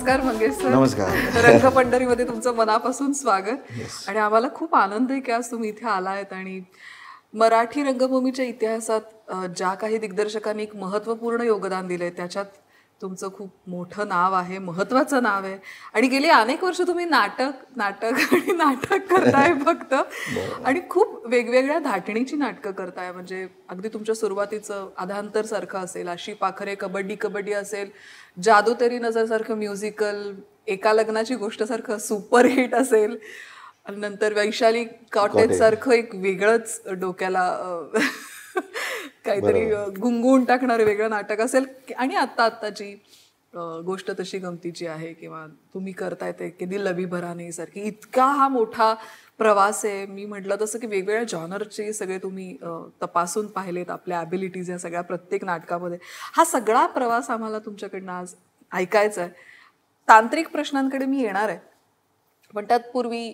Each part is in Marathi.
नमस्कार मंगेश सर. नमस्कार. रंगपंढरीमध्ये तुमचं मनापासून स्वागत. आणि आम्हाला खूप आनंद आहे की आज तुम्ही इथे आलायत आणि मराठी रंगभूमीच्या इतिहासात ज्या काही दिग्दर्शकांनी एक महत्त्वपूर्ण योगदान दिलंय त्याच्यात तुमचं खूप मोठं नाव आहे, महत्त्वाचं नाव आहे. आणि गेली अनेक वर्ष तुम्ही नाटक करताय फक्त. आणि खूप वेगवेगळ्या धाटणीची नाटकं करताय. म्हणजे अगदी तुमच्या सुरुवातीचं आधांतर सारखं असेल, आशी पाखरे, कबड्डी कबड्डी असेल, जादू तेरी नजर सारखं म्युझिकल, एका लग्नाची गोष्ट सारखं सुपरहिट असेल, आणि नंतर वैशाली कॉटेज सारखं एक वेगळंच डोक्याला काहीतरी गुंगून टाकणारं वेगळं नाटक असेल, आणि आत्ताची गोष्ट तशी गमतीची आहे, किंवा तुम्ही करताय ते कधी लवी भराने सारखी. इतका हा मोठा प्रवास आहे. मी म्हटलं तसं की वेगवेगळ्या जॉनरचे सगळे तुम्ही तपासून पाहिलेत, आपल्या ॲबिलिटीज या सगळ्या प्रत्येक नाटकामध्ये. हा सगळा प्रवास आम्हाला तुमच्याकडनं आज ऐकायचा आहे. तांत्रिक प्रश्नांकडे मी येणार आहे, पण त्यात पूर्वी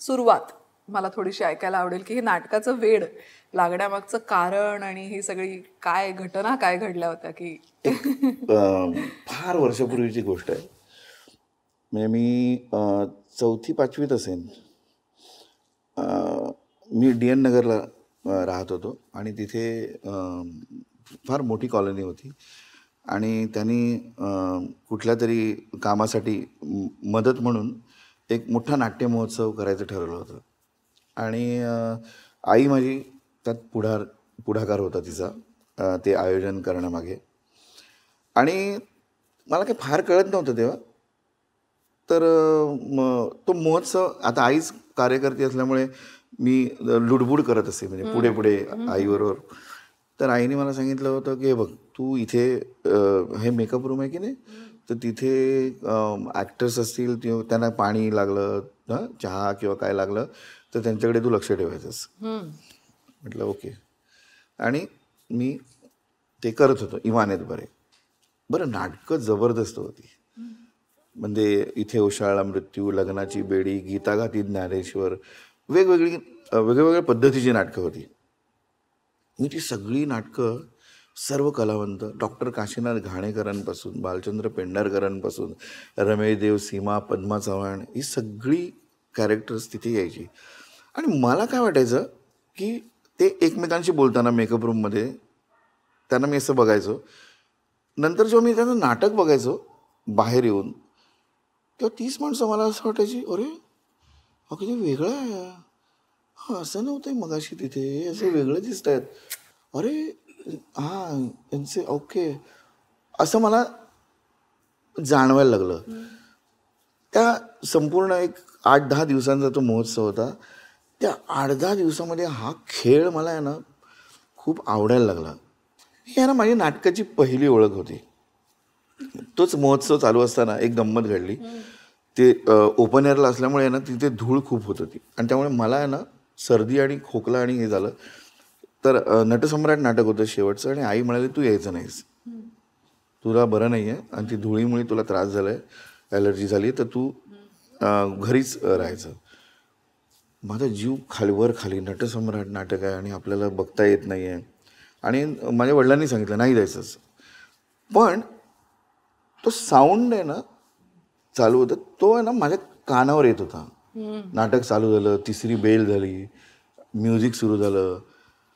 सुरुवात मला थोडीशी ऐकायला आवडेल की हे नाटकाचं वेड लागण्यामागचं कारण आणि ही सगळी काय घटना काय घडल्या होत्या. की फार वर्षापूर्वीची गोष्ट आहे. म्हणजे मी 4वी-5वीत असेन. मी DN नगरला राहत होतो आणि तिथे फार मोठी कॉलनी होती आणि त्यांनी कुठल्या तरी कामासाठी मदत म्हणून एक मोठा नाट्य महोत्सव करायचं ठरवलं होतं. आणि आई माझी त्यात पुढाकार होता तिचा ते आयोजन करण्यामागे. आणि मला काही फार कळत नव्हतं तेव्हा. तर तो महोत्सव, आता आईच कार्यकर्ती असल्यामुळे मी लुडबुड करत असे, म्हणजे पुढे पुढे आईबरोबर. तर आईने मला सांगितलं होतं की बघ, तू इथे हे मेकअप रूम आहे की नाही, तर तिथे ॲक्टर्स असतील, त्यांना पाणी लागलं, चहा किंवा काय लागलं तर त्यांच्याकडे तू लक्ष ठेवायचंस. म्हटलं ओके. आणि मी ते करत होतो इमानेत. बरं नाटकं जबरदस्त होती. म्हणजे इथे उशाळा मृत्यू, लग्नाची बेडी, गीताघाती ज्ञानेश्वर, वेगवेगळ्या पद्धतीची नाटकं होती. मी ती सगळी नाटकं सर्व कलावंत, डॉक्टर काशीनाथ घाणेकरांपासून, बालचंद्र पेंढारकरांपासून, रमेश देव, सीमा, पद्मा चव्हाण, ही सगळी कॅरेक्टर्स तिथे यायची. आणि मला काय वाटायचं की ते एकमेकांशी बोलताना मेकअप रूममध्ये त्यांना मी असं बघायचो. नंतर जेव्हा मी त्यांचं नाटक बघायचो बाहेर येऊन, तेव्हा 30 माणसं मला असं वाटायची, अरे हा किती वेगळं आहे, हां असं नव्हतं मगाशी तिथे, असं वेगळं दिसत आहेत, अरे हां यांचे ओके, असं मला जाणवायला लागलं. त्या संपूर्ण एक 8-10 दिवसांचा तो महोत्सव होता. त्या 8-10 दिवसामध्ये हा खेळ मला आहे ना खूप आवडायला लागला. ही आहे ना माझी नाटकाची पहिली ओळख होती. तोच महोत्सव चालू असताना एक गंमत घडली. ते ओपन एअरला असल्यामुळे ना तिथे धूळ खूप होत होती आणि त्यामुळे मला आहे ना सर्दी आणि खोकला आणि हे झालं. तर नटसम्राट नाटक होतं शेवटचं आणि आई म्हणाली तू यायचं नाहीस, तुला बरं नाही आहे आणि ती धुळीमुळे तुला त्रास झाला आहे, ॲलर्जी झाली, तर तू घरीच राहायचं. माझा जीव खाली, नटसम्राट नाटक आहे आणि आपल्याला बघता येत नाही आहे. आणि माझ्या वडिलांनी सांगितलं नाही जायचंच. पण तो साऊंड आहे ना चालू होता, तो आहे ना माझ्या कानावर येत होता. नाटक चालू झालं, तिसरी बेल झाली, म्युझिक सुरू झालं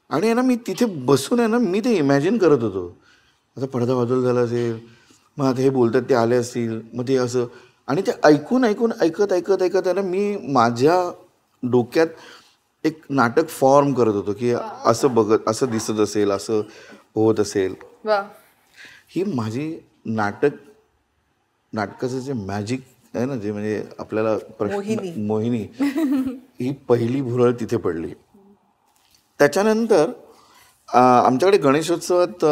आणि आहे ना मी तिथे बसून आहे ना मी ते इमॅजिन करत होतो. आता पडदा बाजूला झाला असेल, मग आता हे बोलतात ते आले असतील, मग ते असं, आणि ते ऐकत आहे ना मी माझ्या डोक्यात एक नाटक फॉर्म करत होतो की असं बघत, असं दिसत असेल, असं होत असेल. ही माझी नाटकाचं जे मॅजिक आहे ना, जे म्हणजे आपल्याला मोहिनी ही पहिली भुरळ तिथे पडली. त्याच्यानंतर आमच्याकडे गणेशोत्सवात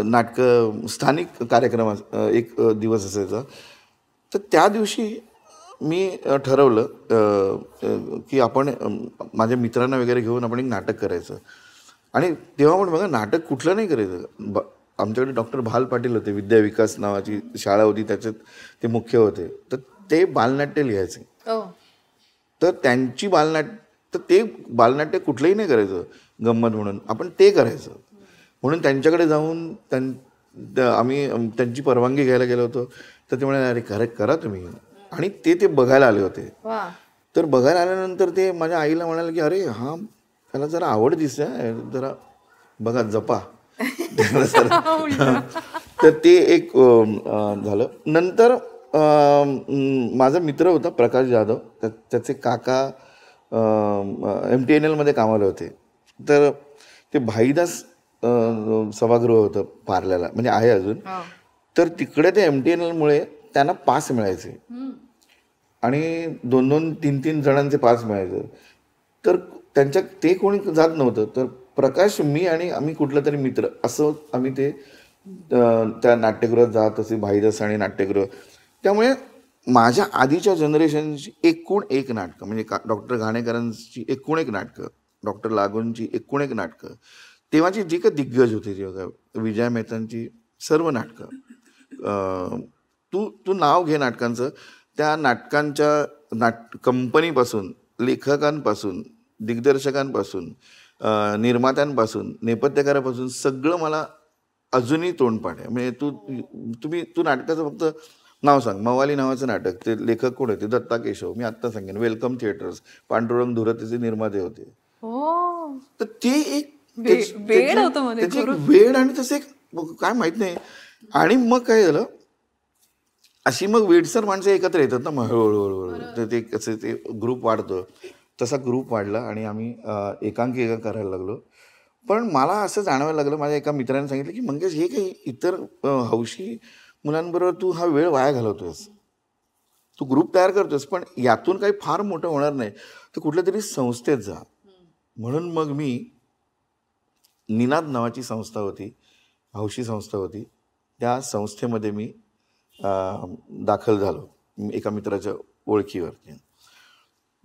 नाटकं, स्थानिक कार्यक्रम एक दिवस असायचा. तर त्या दिवशी मी ठरवलं की आपण माझ्या मित्रांना वगैरे घेऊन आपण एक नाटक करायचं. आणि तेव्हा पण बघा नाटक कुठलं नाही करायचं. आमच्याकडे डॉक्टर भाल पाटील होते, विद्या विकास नावाची शाळा होती, त्याच्यात ते मुख्य होते. तर ते बालनाट्य लिहायचे. तर त्यांची तर ते बालनाट्य कुठलंही नाही करायचं गंमत म्हणून, आपण ते करायचं. म्हणून त्यांच्याकडे जाऊन आम्ही त्यांची परवानगी घ्यायला गेलो होतो. तर ते म्हणाले, अरे करा तुम्ही. आणि ते बघायला आले होते. वा. तर बघायला आल्यानंतर ते माझ्या आईला म्हणाले की अरे हा त्याला जरा आवड दिसते, जरा बघा जपा. तर ते एक झालं. नंतर माझा मित्र होता प्रकाश जाधव, त्याचे काका MTNL कामाला होते. तर ते भाईदास सभागृह होतं पार्ल्याला, म्हणजे आहे अजून. तर तिकडे ते MTNL त्यांना पास मिळायचे आणि 2-2, 3-3 जणांचे पास मिळायचे. तर ते कोणी जात नव्हतं. तर प्रकाश, मी आणि आम्ही कुठला तरी मित्र असं आम्ही ते त्या नाट्यगृहात जात असे, भाईदास आणि नाट्यगृह. त्यामुळे माझ्या आधीच्या जनरेशनची एकूण एक नाटकं, म्हणजे डॉक्टर घाणेकरांची एकूण एक नाटकं, डॉक्टर लागूंची एकूण एक नाटकं, तेव्हाची जी काही दिग्गज होती, विजया मेहतांची सर्व नाटकं, तू नाव घे नाटकांचं. त्या नाटकांच्या कंपनीपासून, लेखकांपासून, दिग्दर्शकांपासून, निर्मात्यांपासून, नेपथ्यकारापासून सगळं मला अजूनही तोंडपाठ आहे. म्हणजे तू नाटकाचं फक्त नाव सांग. मवाली नावाचं नाटक, ते लेखक कोण होते? दत्ता केशव. मी आत्ता सांगेन. वेलकम थिएटर्स, पांडुरंग धुरतेचे निर्माते होते. तर ते एक वेड होतं, त्याची एक वेड आणि तसं एक काय माहित नाही. आणि मग काय झालं, अशी मग वेडसर माणसं एकत्र येतात ना मग हळूहळू. तर ते कसं ते ग्रुप वाढतो, तसा ग्रुप वाढला आणि आम्ही एकांकिका करायला लागलो. पण मला असं जाणवायला लागलं, माझ्या एका मित्राने सांगितलं की मंगेश, हे काही इतर हौशी मुलांबरोबर तू हा वेळ वाया घालवतोयस, तू ग्रुप तयार करतोयस, पण यातून काही फार मोठं होणार नाही, तर कुठल्या तरी संस्थेत जा. म्हणून मग मी निनाद नावाची संस्था होती, हौशी संस्था होती, त्या संस्थेमध्ये मी दाखल झालो एका मित्राच्या ओळखीवरती.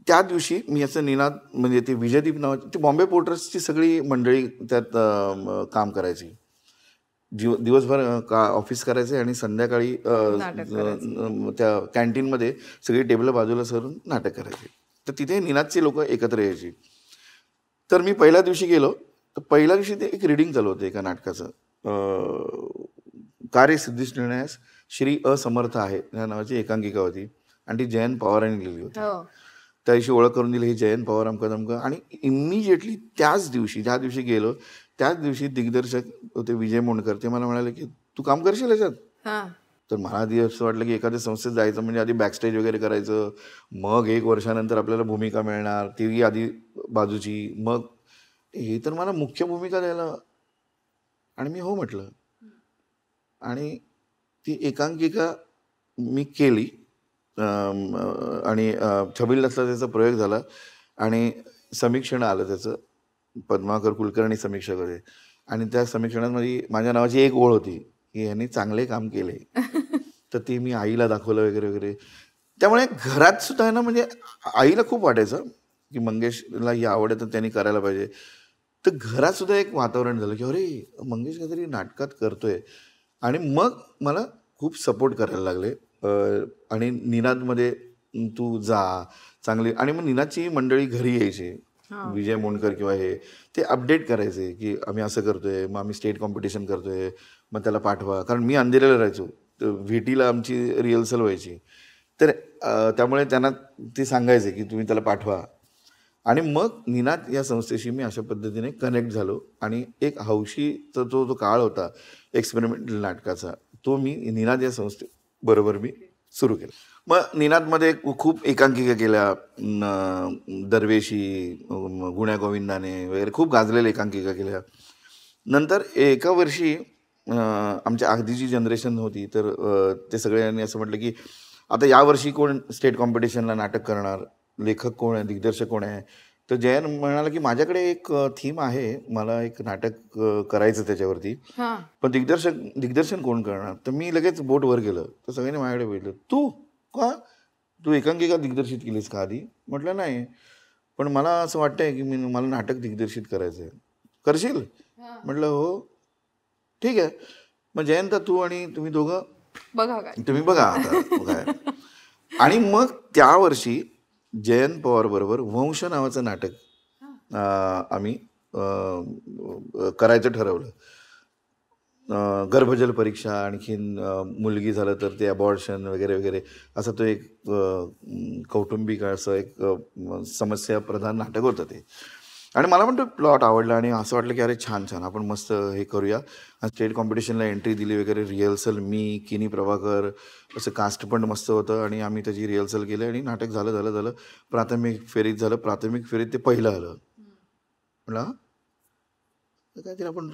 त्या दिवशी मी असं निनाद, म्हणजे ते विजयदीप नावाची, ती बॉम्बे पोर्टर्सची सगळी मंडळी त्यात काम करायची. दिवसभर ऑफिस करायचे आणि संध्याकाळी त्या कॅन्टीनमध्ये सगळी टेबल बाजूला सरून नाटक करायचे. तर तिथे निनादची लोक एकत्र यायची. तर मी पहिल्या दिवशी गेलो, तर पहिल्या दिवशी ते एक रिडिंग चालू होतं एका नाटकाचं, कार्य सिद्धीस निर्णयास श्री असमर्थ आहे या नावाची एकांकिका होती आणि ती जयंत पवारांनी लिहिली होती. त्या दिवशी ओळख करून दिली, हे जयंत पवार अमकं तमकं. आणि इमिजिएटली त्याच दिवशी, ज्या दिवशी गेलो त्याच दिवशी दिग्दर्शक होते विजय मोंडकर, ते मला म्हणाले की तू काम करशील याच्यात? तर मला आधी असं वाटलं की एखाद्या संस्थेत जायचं म्हणजे आधी बॅकस्टेज वगैरे करायचं, मग 1 वर्षानंतर आपल्याला भूमिका मिळणार, ती आधी बाजूची, मग हे तर मला मुख्य भूमिका द्यायला. आणि मी हो म्हटलं आणि ती एकांकिका मी केली. आणि छबिलदासला त्याचा प्रयोग झाला आणि समीक्षण आलं त्याचं, पद्माकर कुलकर्णी समीक्षक होते. आणि त्या समीक्षणामध्ये माझ्या नावाची एक ओळ होती की यांनी चांगले काम केले. तर ते मी आईला दाखवलं वगैरे वगैरे. त्यामुळे घरात सुद्धा आहे ना, म्हणजे आईला खूप वाटायचं की मंगेशला ही आवड आहे तर त्यांनी करायला पाहिजे. तर घरात सुद्धा एक वातावरण झालं की अरे मंगेश काहीतरी नाटकात करतोय. आणि मग मला खूप सपोर्ट करायला लागले. आणि निनादमध्ये तू जा चांगली. आणि मग निनादची मंडळी घरी यायची, विजय मोंडकर किंवा हे, ते अपडेट करायचे की आम्ही असं करतोय, मग आम्ही स्टेट कॉम्पिटिशन करतोय, मग त्याला पाठवा. कारण मी अंधेरीला राहायचो, तर व्हीटीला आमची रिहर्सल व्हायची. तर त्यामुळे त्यांना ते सांगायचे की तुम्ही त्याला पाठवा. आणि मग निनाद या संस्थेशी मी अशा पद्धतीने कनेक्ट झालो. आणि एक हौशीचा जो काळ होता एक्सपेरिमेंटल नाटकाचा, तो मी निनाद या संस्थेबरोबर मी सुरू केला. मग निनादमध्ये खूप एकांकिका केल्या, दरवेशी, गुण्या गोविंदाने वगैरे खूप गाजलेल्या एकांकिका केल्या. नंतर एका वर्षी आमच्या आधीची जनरेशन होती, तर ते सगळ्यांनी असं म्हटलं की आता यावर्षी कोण स्टेट कॉम्पिटिशनला नाटक करणार, लेखक कोण आहे, दिग्दर्शक कोण आहे. तर जयन म्हणाला की माझ्याकडे एक थीम आहे, मला एक नाटक करायचं त्याच्यावरती, पण दिग्दर्शन कोण करणार. तर मी लगेच बोट वर गेलं, तर सगळ्यांनी माझ्याकडे बघितलं, तू का, तू एकांकिका दिग्दर्शित केलीस का आधी? म्हटलं नाही, पण मला असं वाटतंय की मला नाटक दिग्दर्शित करायचं आहे, करशील? म्हटलं हो ठीक आहे. मग जयंत तू आणि तुम्ही दोघं तुम्ही बघा आता काय. आणि मग त्या वर्षी जयंत पवार बरोबर वंश नावाचं नाटक आम्ही करायचं ठरवलं. गर्भजल परीक्षा, आणखीन मुलगी झालं तर ते अबॉर्शन वगैरे वगैरे, असा तो एक कौटुंबिक असं एक समस्या प्रधान नाटक होतं ते. आणि मला पण तो प्लॉट आवडला आणि असं वाटलं की अरे छान छान, आपण मस्त हे करूया. स्टेट कॉम्पिटिशनला एंट्री दिली वगैरे, रिहर्सल मी, किनी प्रभाकर, असं कास्ट पण मस्त होतं आणि आम्ही त्याची रिहर्सल केली आणि नाटक झालं झालं झालं प्राथमिक फेरीत झालं. प्राथमिक फेरीत ते पहिलं आलं. म्हणलं काहीतरी आपण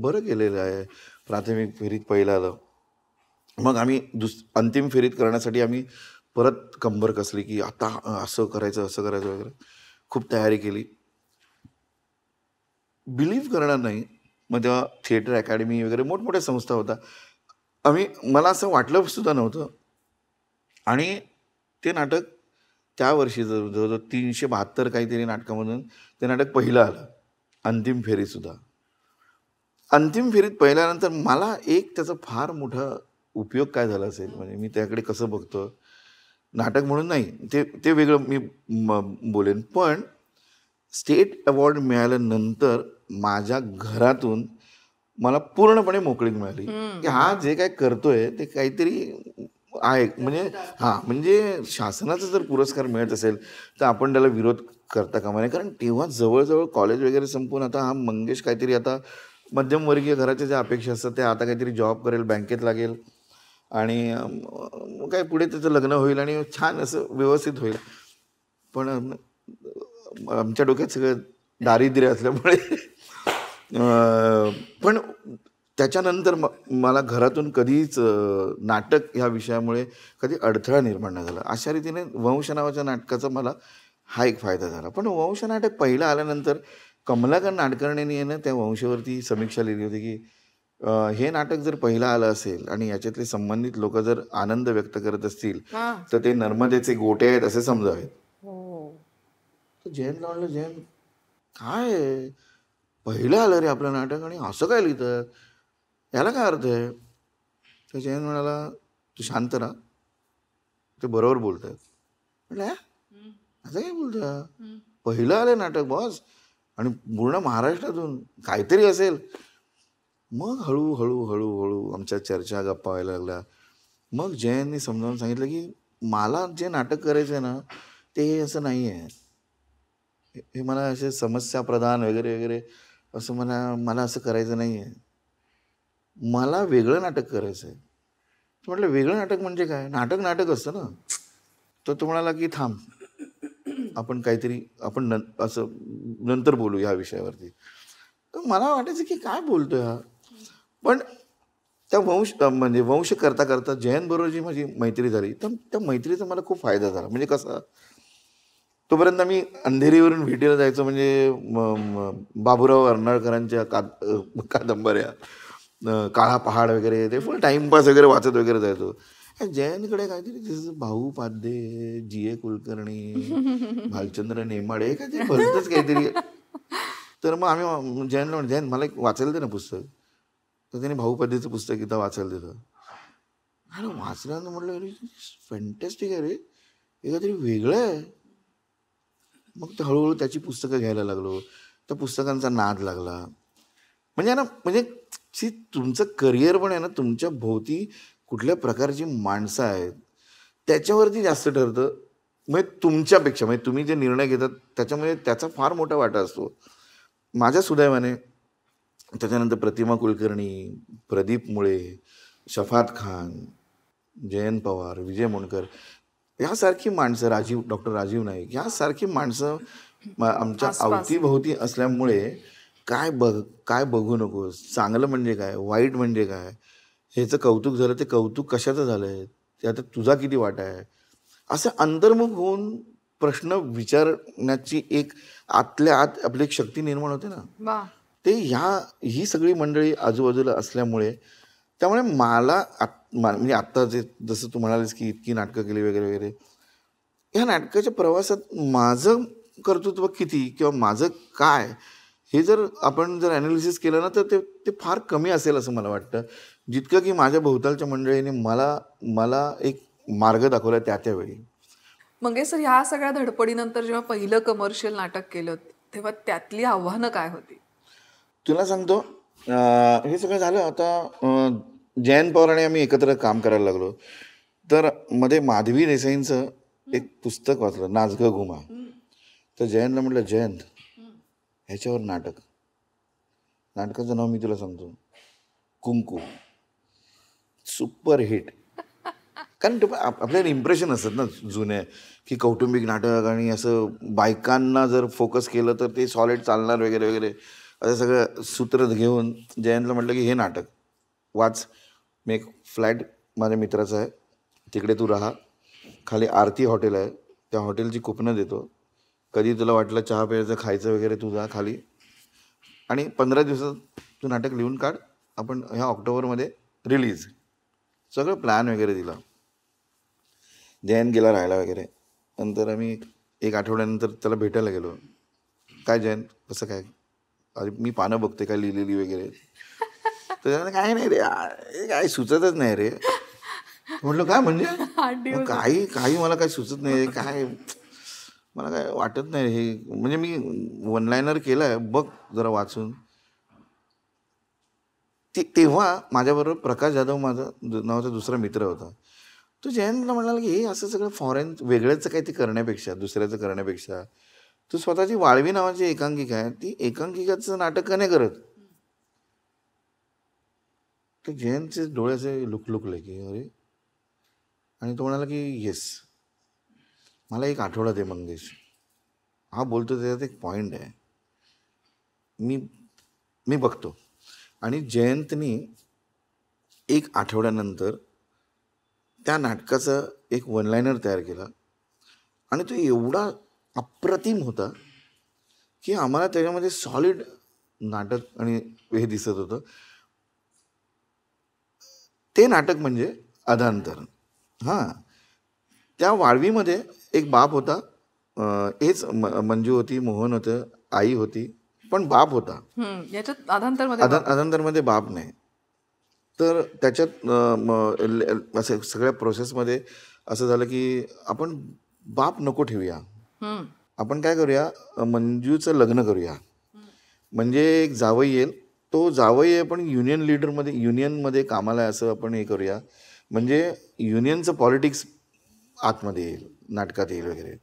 बरं केलेलं आहे, प्राथमिक फेरीत पहिलं आलं. मग आम्ही अंतिम फेरीत करण्यासाठी आम्ही परत कंबर कसली की आता असं करायचं वगैरे, खूप तयारी केली. बिलीव्ह करणार नाही, मग तेव्हा थिएटर अकॅडमी वगैरे मोठमोठ्या संस्था होता. मला असं वाटलं सुद्धा नव्हतं. आणि ते नाटक त्या वर्षी जवळजवळ 372 काहीतरी नाटकामधून ते नाटक पहिलं आलं, अंतिम फेरीतसुद्धा. अंतिम फेरीत पहिल्यानंतर मला एक त्याचा फार मोठा उपयोग काय झाला असेल, म्हणजे मी त्याकडे कसं बघतो, नाटक म्हणून नाही, ते वेगळं मी बोलेन. पण स्टेट अवॉर्ड मिळाल्यानंतर माझ्या घरातून मला पूर्णपणे मोकळीक मिळाली की हा जे काय करतोय ते काहीतरी आहे. म्हणजे म्हणजे शासनाचा जर पुरस्कार मिळत असेल तर आपण त्याला विरोध करता कामा नये. कारण तेव्हा जवळजवळ कॉलेज वगैरे संपून आता हा मंगेश काहीतरी आता मध्यमवर्गीय घराच्या ज्या अपेक्षा असतात त्या आता काहीतरी जॉब करेल, बँकेत लागेल आणि काय पुढे त्याचं लग्न होईल आणि छान असं व्यवस्थित होईल. पण आमच्या डोक्यात सगळं दारिद्र्य असल्यामुळे पण त्याच्यानंतर मला घरातून कधीच नाटक ह्या विषयामुळे कधी अडथळा निर्माण नाही झाला. अशा रीतीने वंश नावाच्या नाटकाचा मला हा एक फायदा झाला. पण वंश नाटक पहिलं आल्यानंतर कमलाकर नाडकर्णीने त्या वंशवरती समीक्षा लिहिली होती की हे नाटक जर पहिलं आलं असेल आणि याच्यातले संबंधित लोक जर आनंद व्यक्त करत असतील तर ते नर्मदेचे गोटे आहेत असे समजावेत. तर जयंतला म्हणलं, जयंत काय आहे, पहिलं आलं रे आपलं नाटक आणि असं काय लिहितं, याला काय अर्थ आहे? तर जयंत म्हणाला, तू शांत राहा, ते बरोबर बोलतोय. म्हटलं असं काय बोलतोय, पहिलं आलं नाटक बॉस आणि पूर्ण महाराष्ट्रातून काहीतरी असेल. मग हळूहळू हळूहळू आमच्या चर्चा गप्पा व्हायला लागल्या. मग जयंतनी समजावून सांगितलं की मला जे नाटक करायचं आहे ना ते असं नाही आहे, हे मला असे समस्या प्रधान वगैरे वगैरे असं मला असं करायचं नाही आहे, मला वेगळं नाटक करायचं आहे. म्हटलं वेगळं नाटक म्हणजे काय, नाटक असतं ना. तर तो म्हणाला की थांब, आपण काहीतरी असं नंतर बोलू या विषयावरती. तर मला वाटायचं की काय बोलतोय हा. पण त्या वंश करता करता जयंतबरोबर जी माझी मैत्री झाली तर त्या मैत्रीचा मला खूप फायदा झाला. म्हणजे कसा, तोपर्यंत मी अंधेरीवरून भेटीला जायचो, म्हणजे बाबूराव अर्नाळकरांच्या कादंबऱ्या, काळा पहाड वगैरे, ते फुल टाइमपास वगैरे वाचत वगैरे जायचो. जयंतकडे काहीतरी जसं भाऊ पाध्ये, G.A. कुलकर्णी, भालचंद्र नेमाडे, काहीतरी भलतंच काहीतरी. तर मग आम्ही जयंतला म्हणतो, जयंत मला एक वाचायला दे ना पुस्तक. तर त्याने भाऊ पाध्येचं पुस्तक इथं वाचायला दिलं. अरे वाचल्यानं म्हटलं अरे फॅन्टॅस्टिक आहे रे, हे काहीतरी वेगळं आहे. मग ते हळूहळू त्याची पुस्तकं घ्यायला लागलो, त्या पुस्तकांचा नाद लागला. म्हणजे तुमचं करिअर पण आहे ना, तुमच्या भोवती कुठल्या प्रकारची माणसं आहेत त्याच्यावरती जास्त ठरतं. म्हणजे तुमच्यापेक्षा, म्हणजे तुम्ही जे निर्णय घेतात त्याच्यामध्ये त्याचा फार मोठा वाटा असतो. माझ्या सुदैवाने त्याच्यानंतर प्रतिमा कुलकर्णी, प्रदीप मुळे, शफात खान, जयंत पवार, विजय मोणकर यासारखी माणसं, डॉक्टर राजीव नाईक यासारखी माणसं आमच्या अवतीभोवती असल्यामुळे काय बघू नकोस, चांगलं म्हणजे काय, वाईट म्हणजे काय, ह्याचं कौतुक झालं ते कौतुक कशाचं झालंय, त्यात तुझा किती वाटा आहे, असं अंतर्मुख होऊन प्रश्न विचारण्याची एक आतल्या आत आपली एक शक्ती निर्माण होते ना. ते ही सगळी मंडळी आजूबाजूला असल्यामुळे, त्यामुळे मला म्हणजे आत्ता जसं तू म्हणालीस की इतकी नाटकं केली वगैरे वगैरे, ह्या नाटकाच्या प्रवासात माझं कर्तृत्व किती किंवा माझं काय हे जर आपण ॲनालिसिस केलं ना तर ते फार कमी असेल असं मला वाटतं, जितकं की माझ्या भोवतालच्या मंडळीने मला एक मार्ग दाखवला त्यावेळी. मंगेश सर, ह्या सगळ्या धडपडीनंतर जेव्हा पहिलं कमर्शियल नाटक केलं तेव्हा त्यातली आव्हानं काय होती? तुला सांगतो, हे सगळं झालं. आता जयंत पवार आणि आम्ही एकत्र काम करायला लागलो. तर मध्ये माधवी देसाईंचं एक पुस्तक वाचलं, नाच गं घुमा. तर जयंतला म्हटलं, जयंत ह्याच्यावर नाटक. नाटकाचं नाव मी तुला सांगतो, कुंकू. Super hit. कारण ते आपल्याला इम्प्रेशन असतात ना जुने, की कौटुंबिक नाटक आणि असं बायकांना जर फोकस केलं तर ते सॉलिड चालणार वगैरे वगैरे, असं सगळं सूत्र घेऊन जयंतला म्हटलं की हे नाटक वाच. मी एक फ्लॅट माझ्या मित्राचा आहे, तिकडे तू राहा. खाली आरती हॉटेल आहे, त्या हॉटेलची कुपनं देतो. कधी तुला वाटलं चहा प्यायचं खायचं वगैरे तू जा खाली, आणि 15 दिवसात तू नाटक लिहून काढ. आपण ह्या ऑक्टोबरमध्ये रिलीज. सगळं प्लॅन वगैरे दिला. जयंत गेला राहायला वगैरे. नंतर आम्ही एक आठवड्यानंतर त्याला भेटायला गेलो. काय जयंत कसं काय? अरे मी पानं बघते काय लिहिलेली वगैरे. तर त्याला काय नाही रे, हे काय सुचतच नाही रे. म्हटलं काय म्हणजे? काही काही मला काय सुचत नाही, काय मला काय वाटत नाही हे. म्हणजे मी वन लायनर केलं आहे, बघ जरा वाचून. तेव्हा माझ्याबरोबर प्रकाश जाधव माझा नावाचा दुसरा मित्र होता. तो जयंतला म्हणाला की हे असं सगळं फॉरेन वेगळंच काही ते करण्यापेक्षा, दुसऱ्याचं करण्यापेक्षा तू स्वतःची वाळवी नावाची एकांकिका आहे, ती एकांकिकाचं नाटक का नाही करत? तर जयंतचे डोळ्याचे लुकलुकले की अरे. आणि तो म्हणाला की येस, मला एक आठवडा दे मंगेश. हा बोलतो त्याच्यात एक पॉईंट आहे, मी मी बघतो. आणि जयंतनी एक आठवड्यानंतर त्या नाटकाचं एक वन लायनर तयार केला. आणि तो एवढा अप्रतिम होता की आम्हाला त्याच्यामध्ये सॉलिड नाटक आणि हे दिसत होतं. ते नाटक म्हणजे अधांतर. हां, त्या वाळवीमध्ये एक बाप होता. हेच मंजू होती, मोहन होतं, आई होती, पण बाप होता. याच्यात अधांतरमध्ये अधांतरमध्ये बाप नाही. तर त्याच्यात असं सगळ्या प्रोसेसमध्ये असं झालं की आपण बाप नको ठेवूया, आपण काय करूया, मंजूचं लग्न करूया. म्हणजे एक जावई येईल, तो जावई आहे पण युनियनमध्ये कामाला आहे असं आपण हे करूया. म्हणजे युनियनचं पॉलिटिक्स आतमध्ये येईल, नाटकात येईल वगैरे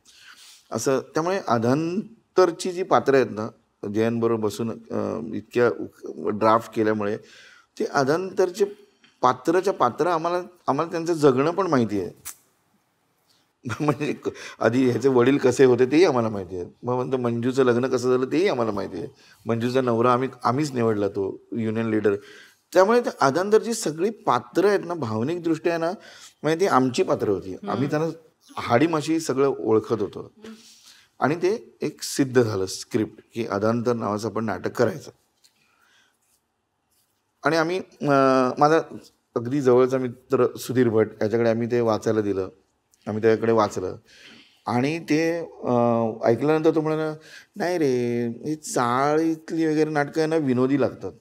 असं. त्यामुळे अधांतरची जी पात्रं आहेत ना, जयंतबरोबर बसून इतक्या ड्राफ्ट केल्यामुळे ते अधांतरचे पात्र आम्हाला त्यांचं जगणं पण माहिती आहे. म्हणजे आधी ह्याचे वडील कसे होते तेही आम्हाला माहिती आहे. मग म्हणतो मंजूचं लग्न कसं झालं तेही आम्हाला माहिती आहे. मंजूचा नवरा आम्हीच निवडला, तो युनियन लीडर. त्यामुळे त्या अधांतरची सगळी पात्रं आहेत ना, भावनिकदृष्ट्या ना, म्हणजे ती आमची पात्रं होती. आम्ही त्यांना हाडीमाशी सगळं ओळखत होतो. आणि ते एक सिद्ध झालं स्क्रिप्ट की अधांतर नावाचं आपण नाटक करायचं. आणि आम्ही माझा अगदी जवळचा मित्र सुधीर भट याच्याकडे आम्ही ते वाचायला दिलं. आम्ही त्याच्याकडे वाचलं आणि ते ऐकल्यानंतर तो म्हणाला, नाही रे, ही चाळीतली वगैरे नाटकं आहे ना विनोदी लागतात,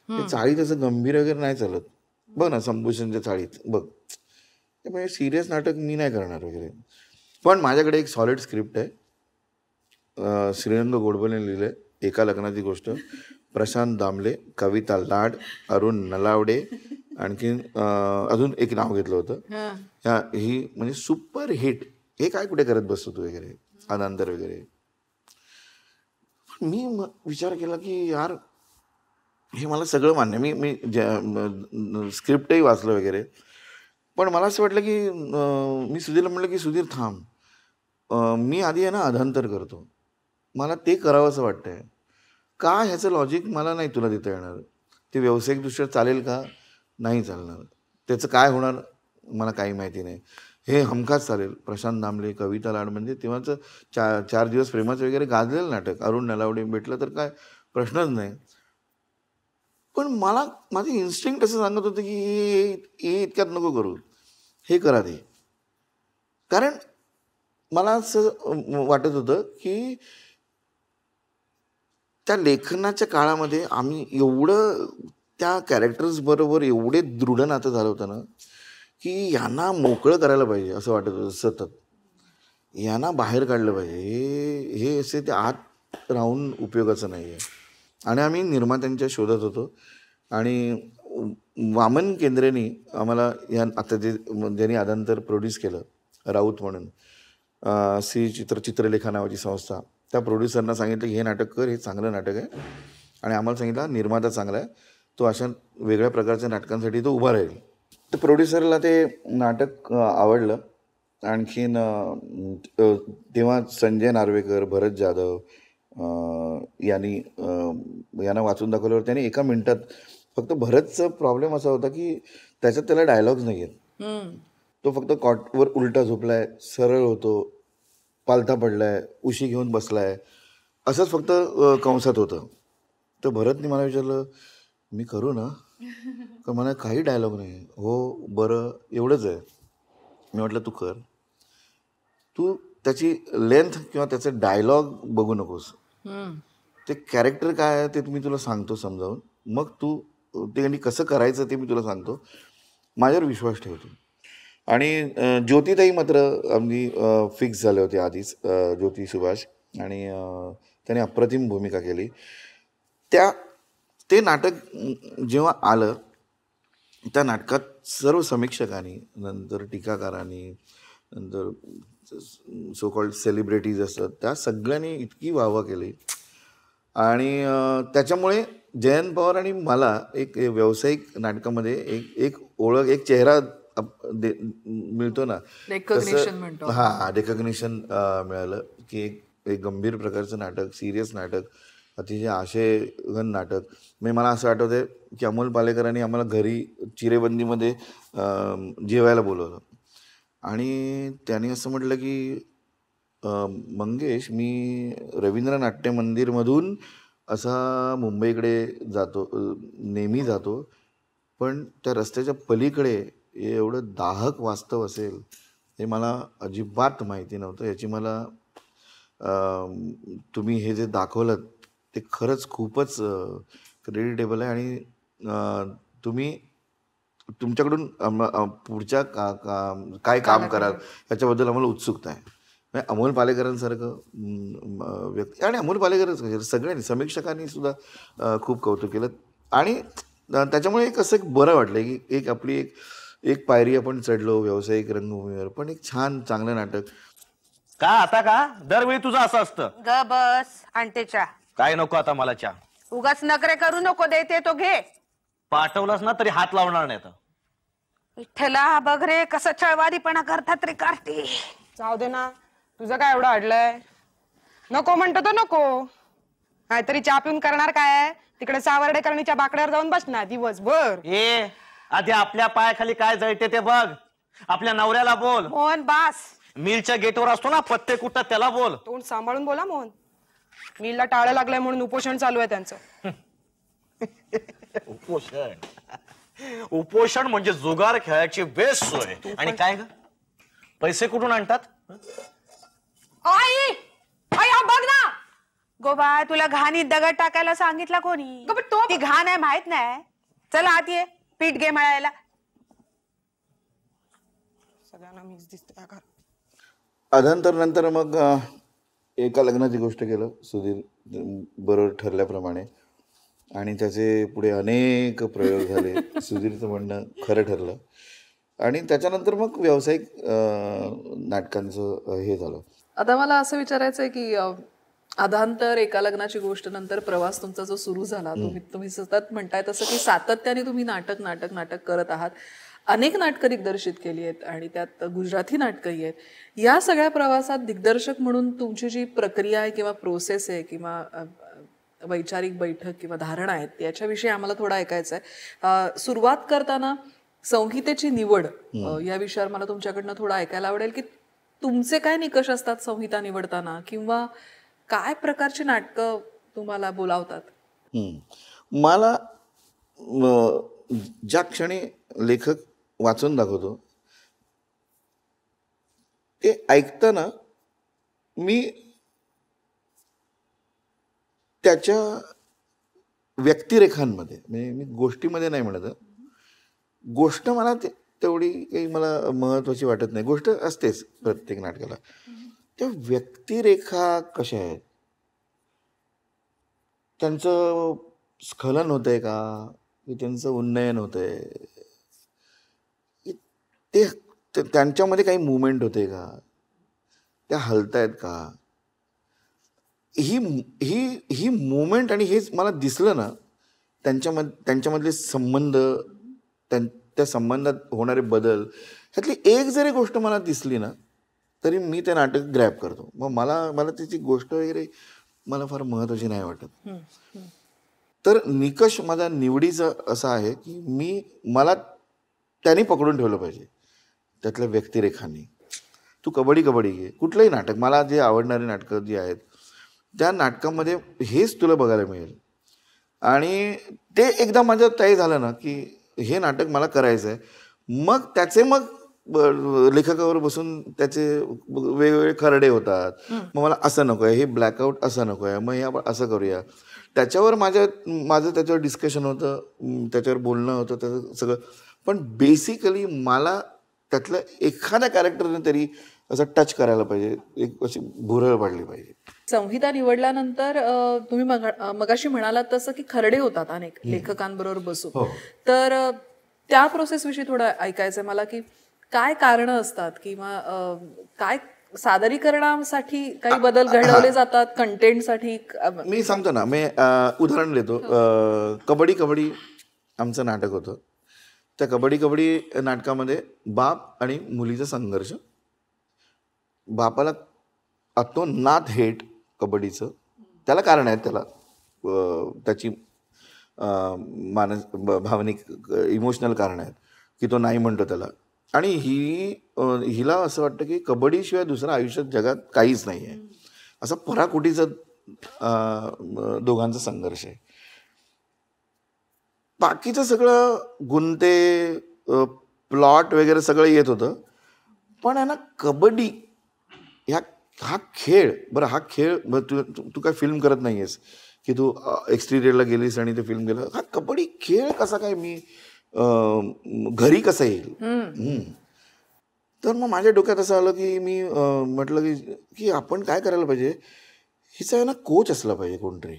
हे चाळीत असं गंभीर वगैरे नाही चालत. बघ ना संभूषणच्या चाळीत बघ, त्यामुळे सिरियस नाटक मी नाही करणार वगैरे. पण माझ्याकडे एक सॉलिड स्क्रिप्ट आहे. श्रीरंग गोडबोलेने लिहिलं आहे, एका लग्नाची गोष्ट. प्रशांत दामले, कविता लाड, अरुण नलावडे, आणखीन अजून एक नाव घेतलं होतं. ही म्हणजे सुपर हिट. हे काय कुठे करत बसतो तू वगैरे, अधांतर वगैरे. मी विचार केला की यार हे मला सगळं मान्य, मी स्क्रिप्टही वाचलं वगैरे. पण मला असं वाटलं की मी सुधीरला म्हटलं की सुधीर थांब, मी आधी आहे ना अधांतर करतो, मला ते करावं असं वाटतंय. का ह्याचं लॉजिक मला नाही तुला देता येणार. ते व्यावसायिकदृष्ट्या चालेल का, नाही चालणार. त्याचं काय होणार मला काही माहिती नाही. हे हमखास चालेल. प्रशांत दामले, कविता लाड, म्हणजे तेव्हाचं 4 दिवस प्रेमाचं वगैरे गाजलेलं नाटक. अरुण नलावडे भेटलं तर काय प्रश्नच नाही. पण मला माझं इन्स्टिंक्ट असं सांगत होतं की हे इतक्यात नको करू, हे करा ते. कारण मला असं वाटत होतं की त्या लेखनाच्या काळामध्ये आम्ही एवढं त्या कॅरेक्टर्स बरोबर एवढे दृढ नातं झालं होतं ना, की यांना मोकळं करायला पाहिजे असं वाटत होतं सतत. यांना बाहेर काढलं पाहिजे, हे असे ते आत राहून उपयोगाचं नाही आहे. आणि आम्ही निर्मात्यांच्या शोधात होतो. आणि वामन केंद्रेनी आम्हाला आता ज्यांनी अदांतर प्रोड्यूस केलं, राऊत म्हणून, चित्रलेखा नावाची संस्था, त्या प्रोड्युसरना सांगितलं की हे नाटक कर, हे चांगलं नाटक आहे. आणि आम्हाला सांगितलं निर्माता चांगला आहे, तो अशा वेगळ्या प्रकारच्या नाटकांसाठी तो उभा राहील. तर प्रोड्युसरला ते नाटक आवडलं. आणखीन तेव्हा संजय नार्वेकर, भरत जाधव यांना वाचून दाखवल्यावर त्याने एका मिनिटात, फक्त भरतचा प्रॉब्लेम असा होता की त्याच्यात त्याला डायलॉग्स नाही आहेत. तो फक्त कॉटवर उलटा झोपलाय, सरळ होतो, पालथा पडलाय, उशी घेऊन बसलाय, असंच फक्त कंसात होतं. तर भरतने मला विचारलं, मी करू ना? तर मला काही डायलॉग नाही. हो बरं, एवढंच आहे. मी म्हटलं तू कर. तू त्याची लेंथ किंवा त्याचे डायलॉग बघू नकोस. ते कॅरेक्टर काय आहे ते मी तुला सांगतो समजावून, मग तू ते कसं करायचं ते मी तुला सांगतो, माझ्यावर विश्वास ठेवतो. आणि ज्योतिताई मात्र आम्ही फिक्स झाले होते आधीच, ज्योती सुभाष, आणि त्याने अप्रतिम भूमिका केली. ते नाटक जेव्हा आलं, त्या नाटकात सर्व समीक्षकांनी, नंतर टीकाकारांनी, नंतर सो कॉल्ड सेलिब्रिटीज असतात, त्या सगळ्यांनी इतकी वाहवा केली. आणि त्याच्यामुळे जयंत पवार आणि मला एक व्यावसायिक नाटकामध्ये एक ओळख, एक चेहरा मिळतो ना, रेकग्निशन. रेकग्निशन मिळालं की एक गंभीर प्रकारचं नाटक, सिरियस नाटक, अतिशय आशयघन नाटक. मला असं आठवतंय की अमोल पालेकरांनी आम्हाला घरी चिरेबंदीमध्ये जेवायला बोलवलं आणि त्याने असं म्हटलं की मंगेश, मी रवींद्र नाट्य मंदिरमधून असा मुंबईकडे नेहमी जातो, पण त्या रस्त्याच्या पलीकडे एवढं दाहक वास्तव असेल हे मला अजिबात माहिती नव्हतं. याची मला तुम्ही हे जे दाखवलं ते खरंच खूपच क्रेडिटेबल आहे. आणि तुम्ही तुमच्याकडून पुढच्या काय काम कराल याच्याबद्दल आम्हाला उत्सुकता आहे. अमोल पालेकरांसारखं व्यक्ती, आणि अमोल पालेकर सगळ्यांनी, समीक्षकांनी सुद्धा खूप कौतुक केलं. आणि त्याच्यामुळे एक असं बरं वाटलं की आपली एक पायरी आपण चढलो व्यावसायिक रंगभूमीवर, पण एक छान चांगलं नाटक. का आता का दरवेळी तुझं असं असतं? ग बस, आणते चहा. काय नको आता मला चहा. उगाच नखरे करू नको, देते तो घे. पाठवलास ना तरी हात लावणार नाही. विठ्ठला बघ रे, कसं चळवारीपणा करतात रे कार्टी. जाऊ दे ना, तुझं काय एवढं अडलंय? नको म्हणतो तो नको. नाहीतरी चहा पिऊन करणार काय? तिकडे सावर्डेकरणीच्या बाकड्यावर जाऊन बसणार दिवसभर. ए आधी आपल्या पायाखाली काय जळते ते बघ. आपल्या नवऱ्याला बोल. मोहन बास. मिलच्या गेटवर असतो ना पत्ते कुठं, त्याला बोल. तोंड सांभाळून बोला मोहन. मिलला टाळं लागलंय म्हणून उपोषण चालू आहे त्यांचं. उपोषण म्हणजे जुगार खेळायची बेस्ट सोय. आणि काय ग, पैसे कुठून आणतात? आई आई बघ ना. गोबा, तुला घाणीत दगड टाकायला सांगितला कोणी? ती घाण आहे माहित नाही. चला आत ये, पीठ घे मळायला. सगळ्यांना मीच दिसते. अधांतर नंतर मग एका लग्नाची गोष्ट केलं सुधीर बरोबर ठरल्याप्रमाणे, आणि त्याचे पुढे अनेक प्रयोग झाले. सुधीरचं म्हणणं खरं ठरलं. आणि त्याच्यानंतर मग व्यावसायिक नाटकांचं हे झालं. आता मला असं विचारायचं आहे की अधांतर, एका लग्नाची गोष्ट, नंतर प्रवास तुमचा जो सुरू झाला, तुम्ही सतत म्हणताय तसं की सातत्याने तुम्ही नाटक करत आहात. अनेक नाटकं दिग्दर्शित केली आहेत आणि त्यात गुजराती नाटकंही आहेत. या सगळ्या प्रवासात दिग्दर्शक म्हणून तुमची जी प्रक्रिया आहे किंवा प्रोसेस आहे किंवा वैचारिक बैठक किंवा धारणा आहेत, याच्याविषयी आम्हाला थोडं ऐकायचं आहे. सुरुवात करताना संहितेची निवड या विषयावर मला तुमच्याकडनं थोडं ऐकायला आवडेल की तुमचे काय निकष असतात संहिता निवडताना, किंवा काय प्रकारची नाटकं तुम्हाला बोलावतात? मला ज्या क्षणी लेखक वाचून दाखवतो ते ऐकताना मी त्याच्या व्यक्तिरेखांमध्ये, म्हणजे मी गोष्टीमध्ये नाही म्हणत, गोष्ट मला तेवढी काही मला महत्त्वाची वाटत नाही. गोष्ट असतेच प्रत्येक नाटकाला. त्या व्यक्तिरेखा कशा आहेत त्यांचं स्खलन होतंय का, की त्यांचं उन्नयन होतंय, ते त्यांच्यामध्ये काही मुवमेंट होते का, त्या हलतायत का, ही ही ही मुवमेंट आणि हेच मला दिसलं ना, त्यांच्यामधले संबंध, त्या संबंधात होणारे बदल, ह्यातली एक जरी गोष्ट मला दिसली ना, तरी मी ते नाटक ग्रॅब करतो. मग मला त्याची गोष्ट वगैरे मला फार महत्त्वाची नाही वाटत. तर निकष माझा निवडीचा असा आहे की मला त्यांनी पकडून ठेवलं पाहिजे त्यातल्या व्यक्तिरेखांनी. तू कबड्डी घे, कुठलंही नाटक, मला जे आवडणारी नाटकं जी आहेत त्या नाटकामध्ये हेच तुला बघायला मिळेल. आणि ते एकदा माझं तय झालं ना की हे नाटक मला करायचं आहे, मग लेखकावर बसून त्याचे वेगवेगळे खरडे होतात. मग मला असं नको आहे, हे ब्लॅकआउट असं नको आहे, मग हे आपण असं करूया. त्याच्यावर माझं त्याच्यावर डिस्कशन होतं, त्याच्यावर बोलणं होतं, त्याचं सगळं. पण बेसिकली मला त्यातलं एखाद्या कॅरेक्टरने तरी असं टच करायला पाहिजे, एक अशी भुरळ पाडली पाहिजे. संहिता निवडल्यानंतर तुम्ही मगाशी म्हणालात तसं की खरडे होतात अनेक लेखकांबरोबर बसून. तर त्या प्रोसेस विषयी थोडं ऐकायचंय मला, की काय कारणं असतात किंवा काय सादरीकरणासाठी काही बदल घडवले जातात, कंटेंटसाठी. मी सांगतो ना, मी उदाहरण देतो. कबड्डी आमचं नाटक होतं. त्या कबड्डी नाटकामध्ये बाप आणि मुलीचा संघर्ष. बापाला अतोनात हेट कबड्डीचं, त्याला कारण आहेत, त्याला त्याची भावनिक इमोशनल कारण आहेत की तो नाही म्हणतो त्याला. आणि हिला असं वाटतं की कबड्डीशिवाय दुसरं आयुष्यात जगात काहीच नाही आहे, असं पराकोटीचं दोघांचा संघर्ष आहे. बाकीचं सगळं गुंते, प्लॉट वगैरे सगळं येत होतं. पण आहे ना, कबड्डी हा खेळ, बरं हा खेळ, तू काय फिल्म करत नाही आहेस की तू एक्सटिरियरला गेलीस आणि ते फिल्म केलं. हा कबड्डी खेळ कसा काय मी घरी कसं येईल. तर मग माझ्या डोक्यात असं आलं की मी म्हटलं की आपण काय करायला पाहिजे, हिचा आहे ना कोच असला पाहिजे कोणतरी,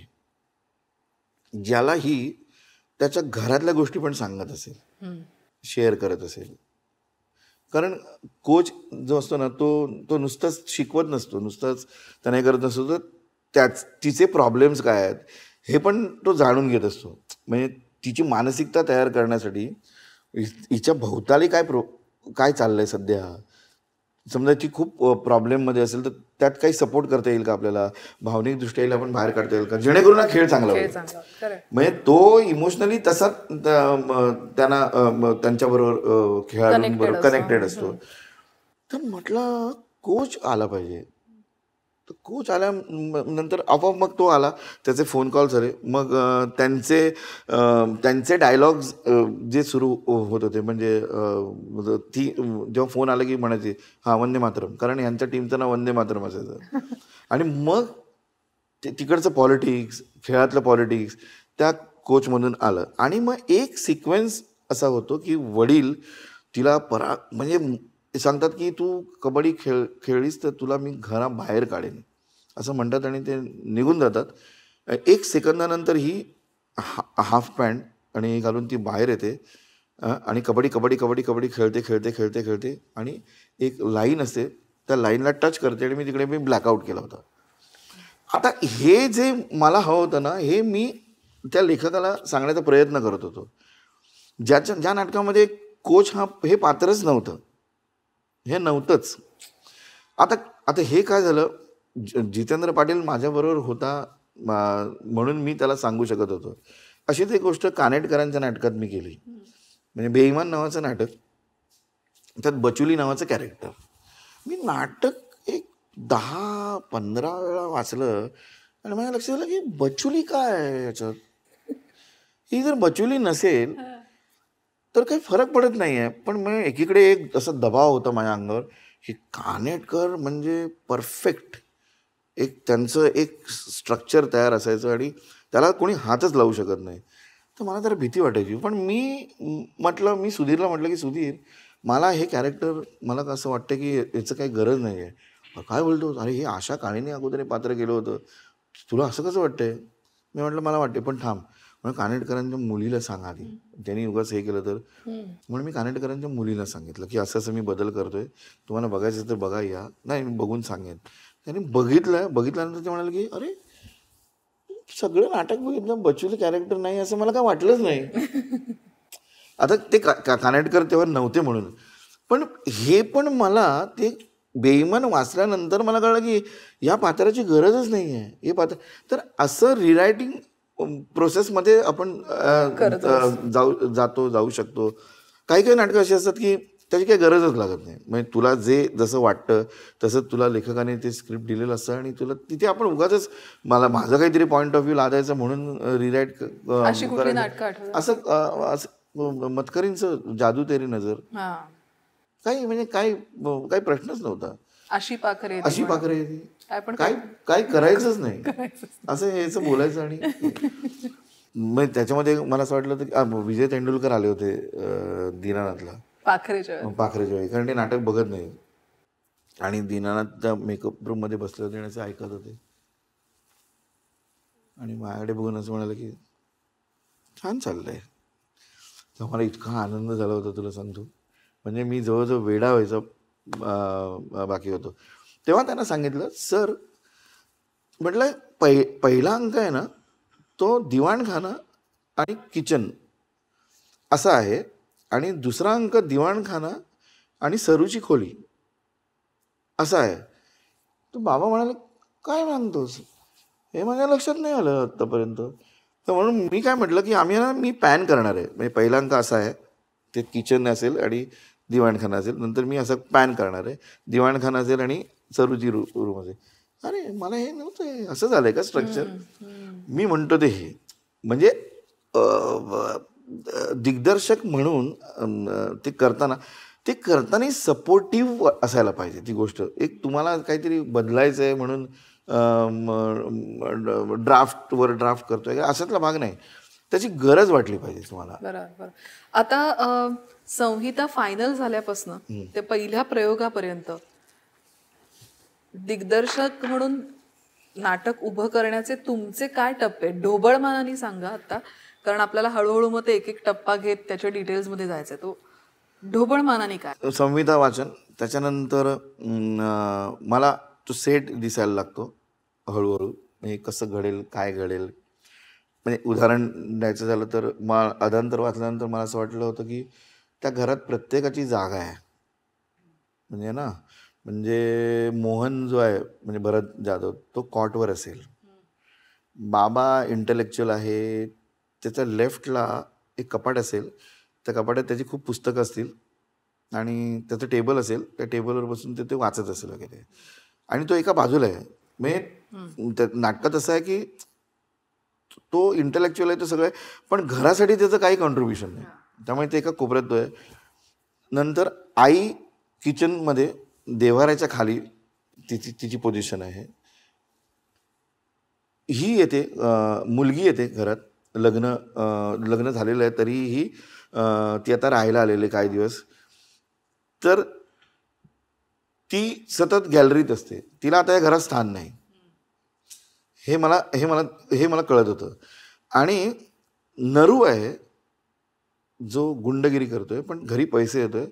ज्याला ही त्याच्या घरातल्या गोष्टी पण सांगत असेल, शेअर करत असेल. कारण कोच जो असतो ना, तो नुसतंच शिकवत नसतो, नुसतंच त्याने करत नसतो, तर तिचे प्रॉब्लेम्स काय आहेत हे पण तो जाणून घेत असतो. म्हणजे तिची मानसिकता तयार करण्यासाठी हिच्या भोवताली काय चाललंय सध्या. समजा ती खूप प्रॉब्लेममध्ये असेल तर त्यात काही सपोर्ट करता येईल का आपल्याला, भावनिकदृष्ट्या आपण बाहेर काढता येईल का, जेणेकरून हा खेळ चांगला होईल. म्हणजे तो इमोशनली तसा त्यांच्याबरोबर खेळाडूंबरोबर कनेक्टेड असतो. तर म्हटलं कोच आला पाहिजे. तर कोच आल्यानंतर आपोआप मग तो आला, त्याचे फोन कॉल झाले. मग त्यांचे डायलॉग्स जे सुरू होत होते, म्हणजे ती जेव्हा फोन आला की म्हणायची हां वंदे मातरम, कारण यांच्या टीमचं नाव वंदे मातरम असायचं. आणि मग तिकडचं पॉलिटिक्स, खेळातलं पॉलिटिक्स त्या कोचमधून आलं. आणि मग एक सिक्वेन्स असा होतो की वडील तिला म्हणजे सांगतात की तू कबड्डी खेळलीस तर तुला मी घराबाहेर काढेन असं म्हणतात आणि ते निघून जातात. एक सेकंदानंतर ही हाफ पॅन्ट आणि घालून ती बाहेर येते आणि कबड्डी खेळते आणि एक लाईन असते, त्या लाईनला टच करते आणि मी ब्लॅकआउट केला होता. आता हे जे मला हवं होतं ना, हे मी त्या लेखकाला सांगण्याचा प्रयत्न करत होतो. ज्या नाटकामध्ये कोच हे पात्रच नव्हतं, हे नव्हतंच. आता हे काय झालं, जितेंद्र पाटील माझ्याबरोबर होता म्हणून मी त्याला सांगू शकत होतो. अशीच एक गोष्ट कानेटकरांच्या नाटकात मी केली. म्हणजे बेईमान नावाचं नाटक, त्यात बचुली नावाचं कॅरेक्टर. मी नाटक एक 10-15 वेळा वाचलं आणि माझ्या लक्षात आलं की बचुली काय आहे याच्यात. ही जर बचुली नसेल तर काही फरक पडत नाही आहे. पण मग एकीकडे एक असा दबाव होता माझ्या अंगावर की कानेटकर म्हणजे परफेक्ट, त्यांचं एक स्ट्रक्चर तयार असायचं आणि त्याला कोणी हातच लावू शकत नाही. तर मला जरा भीती वाटायची. पण मी सुधीरला म्हटलं की सुधीर, मला हे कॅरेक्टर, मला असं वाटतं की याचं काही गरज नाही आहे. काय बोलतो, अरे हे आशा काळेने अगोदर पात्र केलं होतं, तुला असं कसं वाटतंय. मी म्हटलं मला वाटते पण थांब, म्हणून कानेटकरांच्या मुलीला सांग आधी, त्यांनी उगाच हे केलं तर. म्हणून मी कानेटकरांच्या मुलीला सांगितलं की असं असं मी बदल करतोय, तुम्हाला बघायचं तर बघा या. नाही मी बघून सांगेन. त्यांनी बघितल्यानंतर ते म्हणाले की अरे सगळं नाटक बघितलं, बचूला कॅरेक्टर नाही असं मला काय वाटलंच नाही. आता ते कानेटकर तेव्हा नव्हते म्हणून, पण हे पण मला ते बेईमान वाचल्यानंतर मला कळलं की या पात्राची गरजच नाही आहे हे पात्र. तर असं रिरायटिंग प्रोसेसमध्ये आपण जाऊ शकतो. काही नाटकं अशी असतात की त्याची काही गरजच लागत नाही. म्हणजे तुला जसं वाटतं तसं तुला लेखकाने ते स्क्रिप्ट दिलेलं असतं आणि तुला तिथे आपण उगाचच माझं काहीतरी पॉईंट ऑफ व्ह्यू लादायचं म्हणून रिराईट असं मतकरींचं जादू तेरी नजर काही म्हणजे काही प्रश्नच नव्हता. अशी पाखरे काय करायचंच नाही असं याचं बोलायचं. आणि मग त्याच्यामध्ये मला असं वाटलं की विजय तेंडुलकर आले होते दीनानाथला पाखरेच्या वेळी, कारण ते नाटक बघत नाही आणि दीनानाथच्या मेकअप रूम मध्ये बसले होते आणि असं ऐकत होते आणि माझ्याकडे बघून असं म्हणाले की छान चाललंय. तर मला इतका आनंद झाला होता तुला सांगतो. म्हणजे मी जवळजवळ वेडा व्हायचा बाकी होतो. तेव्हा त्यांना सांगितलं सर म्हटलं पहिला अंक आहे ना तो दिवाणखाना आणि किचन असा आहे आणि दुसरा अंक दिवाणखाना आणि सरूची खोली असा आहे. तो बाबा म्हणाले काय मागतोस, हे माझ्या लक्षात नाही आलं आत्तापर्यंत. तर म्हणून मी काय म्हटलं की मी पॅन करणार आहे. म्हणजे पहिला अंक असा आहे ते किचन असेल आणि दिवाणखाना असेल, नंतर मी असं पॅन करणार आहे दिवाणखाना असेल आणि सरूची रूम असेल. अरे मला हे नव्हतं, असं झालंय का स्ट्रक्चर. मी म्हणतो ते हे म्हणजे दिग्दर्शक म्हणून ते करताना सपोर्टिव्ह असायला पाहिजे ती गोष्ट. एक तुम्हाला काहीतरी बदलायचं आहे म्हणून ड्राफ्ट करतोय अशातला भाग नाही, त्याची गरज वाटली पाहिजे तुम्हाला. बरोबर. आता संहिता फायनल झाल्यापासून ते पहिल्या प्रयोगापर्यंत दिग्दर्शक म्हणून नाटक उभं करण्याचे तुमचे काय टप्पे ढोबळमानाने सांगा आता, कारण आपल्याला हळूहळू मग ते एक एक टप्पा घेत त्याच्या डिटेल्स मध्ये जायचंय. तो ढोबळमानाने काय. संहिता वाचन, त्याच्यानंतर मला तो सेट दिसायला लागतो हळूहळू. म्हणजे कसं घडेल काय घडेल. म्हणजे उदाहरण द्यायचं झालं तर अधांतर वाचल्यानंतर मला असं वाटलं होतं की त्या घरात प्रत्येकाची जागा आहे. म्हणजे ना म्हणजे मोहन जो आहे म्हणजे भरत जाधव तो कॉटवर असेल, बाबा इंटेलेक्च्युअल आहे, त्याच्या लेफ्टला एक कपाट असेल, त्या कपाटात त्याची खूप पुस्तकं असतील आणि त्याचं टेबल असेल, त्या टेबलवर बसून ते वाचत असेल वगैरे आणि तो एका बाजूला आहे. म्हणजे नाटकात असं आहे की तो इंटेलेक्च्युअल आहे, तो सगळं आहे, पण घरासाठी त्याचं काही कॉन्ट्रीब्युशन नाही, त्यामुळे ते एका कोपऱ्यात तो आहे. नंतर आई किचनमध्ये देव्हाऱ्याच्या खाली तिची पोझिशन आहे. ही येते मुलगी येते घरात, लग्न झालेलं आहे तरीही ती आता राहायला आलेली काही दिवस. तर ती सतत गॅलरीत असते, तिला आता या घरात स्थान नाही, हे मला कळत होतं. आणि नरू आहे जो गुंडगिरी करतोय पण घरी पैसे येतोय,